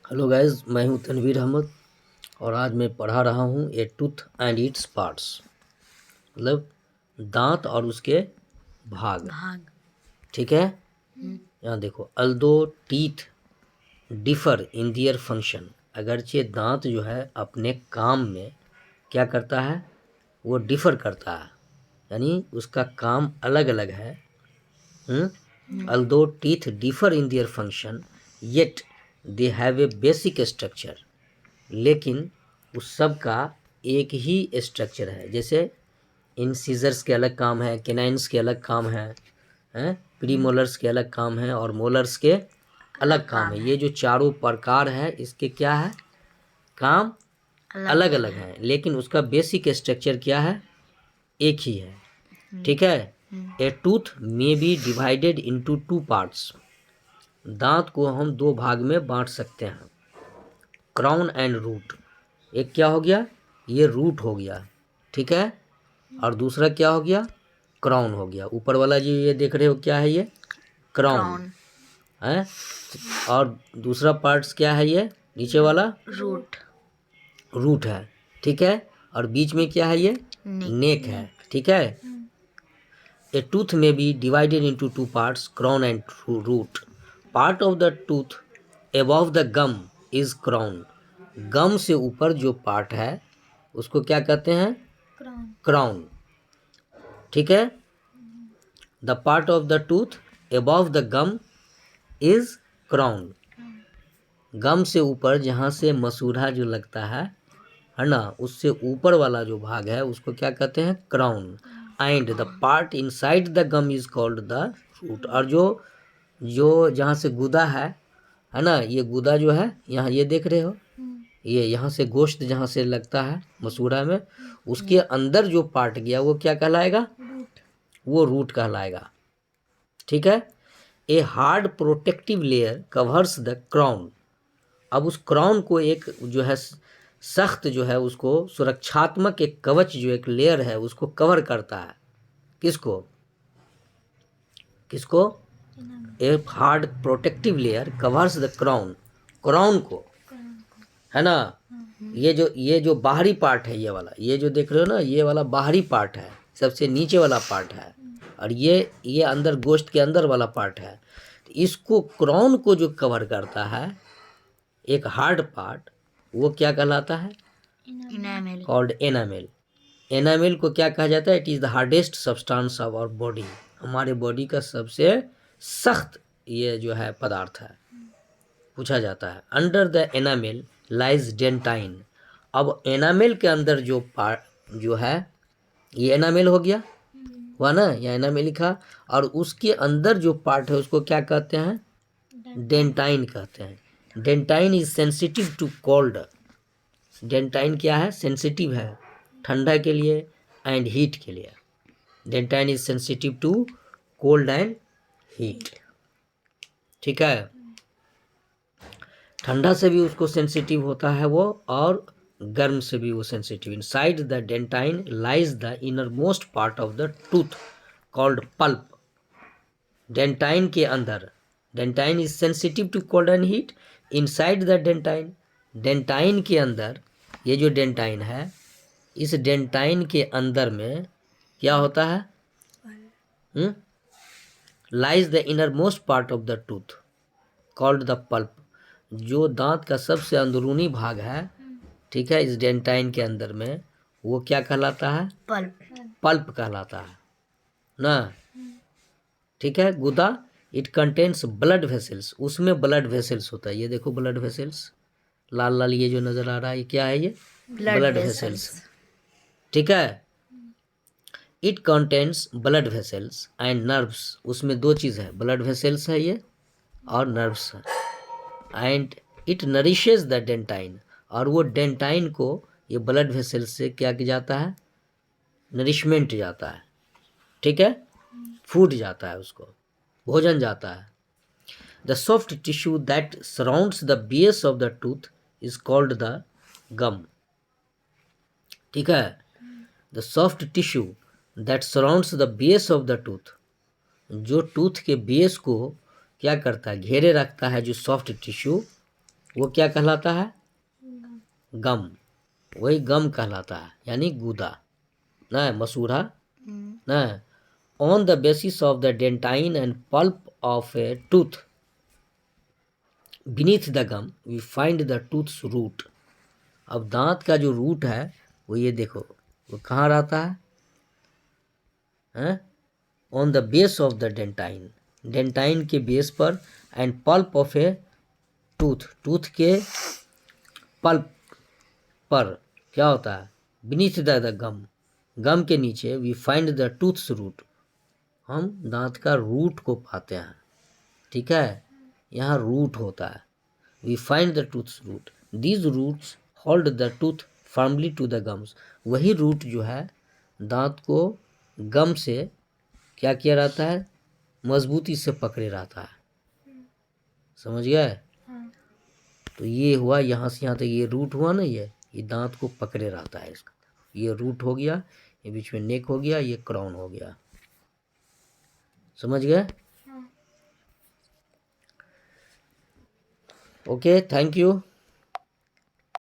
Hello guys, मैं हूं तनवीर अहमद और आज मैं पढ़ा रहा हूं a tooth and its parts, मतलब दांत और उसके भाग। ठीक है। यहाँ देखो, although teeth differ in their function, अगरचे दांत जो है अपने काम में क्या करता है, वो डिफर करता है, यानी उसका काम अलग अलग है। Although teeth differ in their function yet they have a basic structure, लेकिन उस सब का एक ही स्ट्रक्चर है। जैसे इन सीजर्स के अलग काम है, केनाइन्स के अलग काम है, प्री मोलर्स के अलग काम है और मोलर्स के अलग काम है। ये जो चारों प्रकार है इसके क्या है, काम अलग अलग है, लेकिन उसका बेसिक स्ट्रक्चर क्या है, एक ही है। ठीक है। A tooth may be divided into two parts, दांत को हम दो भाग में बांट सकते हैं, क्राउन एंड रूट। एक क्या हो गया, ये रूट हो गया, ठीक है, और दूसरा क्या हो गया, क्राउन हो गया। ऊपर वाला जो ये देख रहे हो क्या है, ये क्राउन है, और दूसरा पार्ट्स क्या है, ये नीचे वाला रूट है। ठीक है, और बीच में क्या है, ये नेक है। ठीक है। ए टूथ में be divided into two parts, crown and root. Part of the tooth above the gum is crown, gum से ऊपर जो पार्ट है उसको क्या कहते हैं, क्राउन। ठीक है। The part of the tooth above the gum is crown, gum से ऊपर जहाँ से मसूड़ा जो लगता है ना, उससे ऊपर वाला जो भाग है उसको क्या कहते हैं, crown. And the part inside the gum is called the root, और जो जो जहाँ से गुदा है ना, ये गुदा जो है यहाँ ये देख रहे हो, ये यहाँ से गोश्त जहाँ से लगता है मसूड़ा में, उसके अंदर जो पार्ट गया वो क्या कहलाएगा, वो रूट कहलाएगा। ठीक है। A hard protective layer covers the crown, अब उस क्राउन को एक जो है सख्त जो है उसको सुरक्षात्मक एक कवच जो एक लेयर है उसको कवर करता है। किसको किसको, a hard protective layer covers the crown, crown को, है ना। ये जो बाहरी पार्ट है, ये वाला, ये जो देख रहे हो ना, ये वाला बाहरी पार्ट है, सबसे नीचे वाला पार्ट है, और ये अंदर गोश्त के अंदर वाला पार्ट है। तो इसको क्राउन को जो कवर करता है एक हार्ड पार्ट, वो क्या कहलाता है, कॉल्ड एनामेल। एनामेल को क्या कहा जाता है, it is the hardest substance of our body, हमारे बॉडी का सबसे सख्त ये जो है पदार्थ है, पूछा जाता है। Under the enamel lies dentine, अब एनामेल के अंदर जो पार्ट जो है, ये एनामेल हो गया, हुआ ना, या एनामेल लिखा, और उसके अंदर जो पार्ट है उसको क्या कहते हैं, डेंटाइन कहते हैं। Dentine is sensitive to cold, dentine क्या है, सेंसिटिव है ठंडा के लिए एंड हीट के लिए। Dentine is sensitive to cold and heat. ठीक है, ठंडा से भी उसको सेंसिटिव होता है वो, और गर्म से भी वो sensitive. Inside the dentine lies the innermost part of the tooth called pulp, dentine के अंदर, dentine is sensitive to cold and heat. Inside the dentine, dentine के अंदर, ये जो डेंटाइन है, इस डेंटाइन के अंदर में क्या होता है, lies the innermost part of the tooth called the pulp, जो दांत का सबसे अंदरूनी भाग है, ठीक है, इस डेंटाइन के अंदर में, वो क्या कहलाता है, पल्प कहलाता है ना। ठीक है। गुदा, इट कंटेन्स ब्लड वेसल्स, उसमें ब्लड वेसल्स होता है, ये देखो ब्लड वेसल्स, लाल लाल ये जो नजर आ रहा है, ये क्या है, ये ब्लड वेसल्स। ठीक है। It contains blood vessels and nerves, उसमें दो चीज़ है, ब्लड वेसल्स है ये और नर्व्स है। And it nourishes the dentine, और वो डेंटाइन को ये ब्लड वेसल्स से क्या किया जाता है, नरिशमेंट जाता है। ठीक है, फूड जाता है, उसको भोजन जाता है। The soft tissue that surrounds the base of the tooth is called the gum. ठीक है, the soft tissue that surrounds the base of the tooth, जो टूथ के बेस को क्या करता है, घेरे रखता है, जो सॉफ्ट टिश्यू, वो क्या कहलाता है? गम। वही गम कहलाता है, यानी गूदा ना, मसूड़ा ना। On the basis of the dentine and pulp of a tooth beneath the gum we find the tooth's root. अब दांत का जो रूट है वो ये देखो, वो कहाँ रहता है? On the base of the dentine, dentine के बेस पर, and pulp of a tooth, tooth के पल्प पर क्या होता है? बीनीथ द गम, गम के नीचे we find the tooth's root, हम दांत का रूट को पाते हैं। ठीक है, यहाँ रूट होता है। We find the tooth's root, these roots hold the tooth firmly to the gums. वही रूट जो है दांत को गम से क्या किया रहता है? मजबूती से पकड़े रहता है। समझ गए? तो ये हुआ, यहाँ से यहाँ तक ये रूट हुआ ना, ये दांत को पकड़े रहता है इसका। ये रूट हो गया, ये बीच में नेक हो गया, ये क्राउन हो गया। समझ गए? Okay, thank you.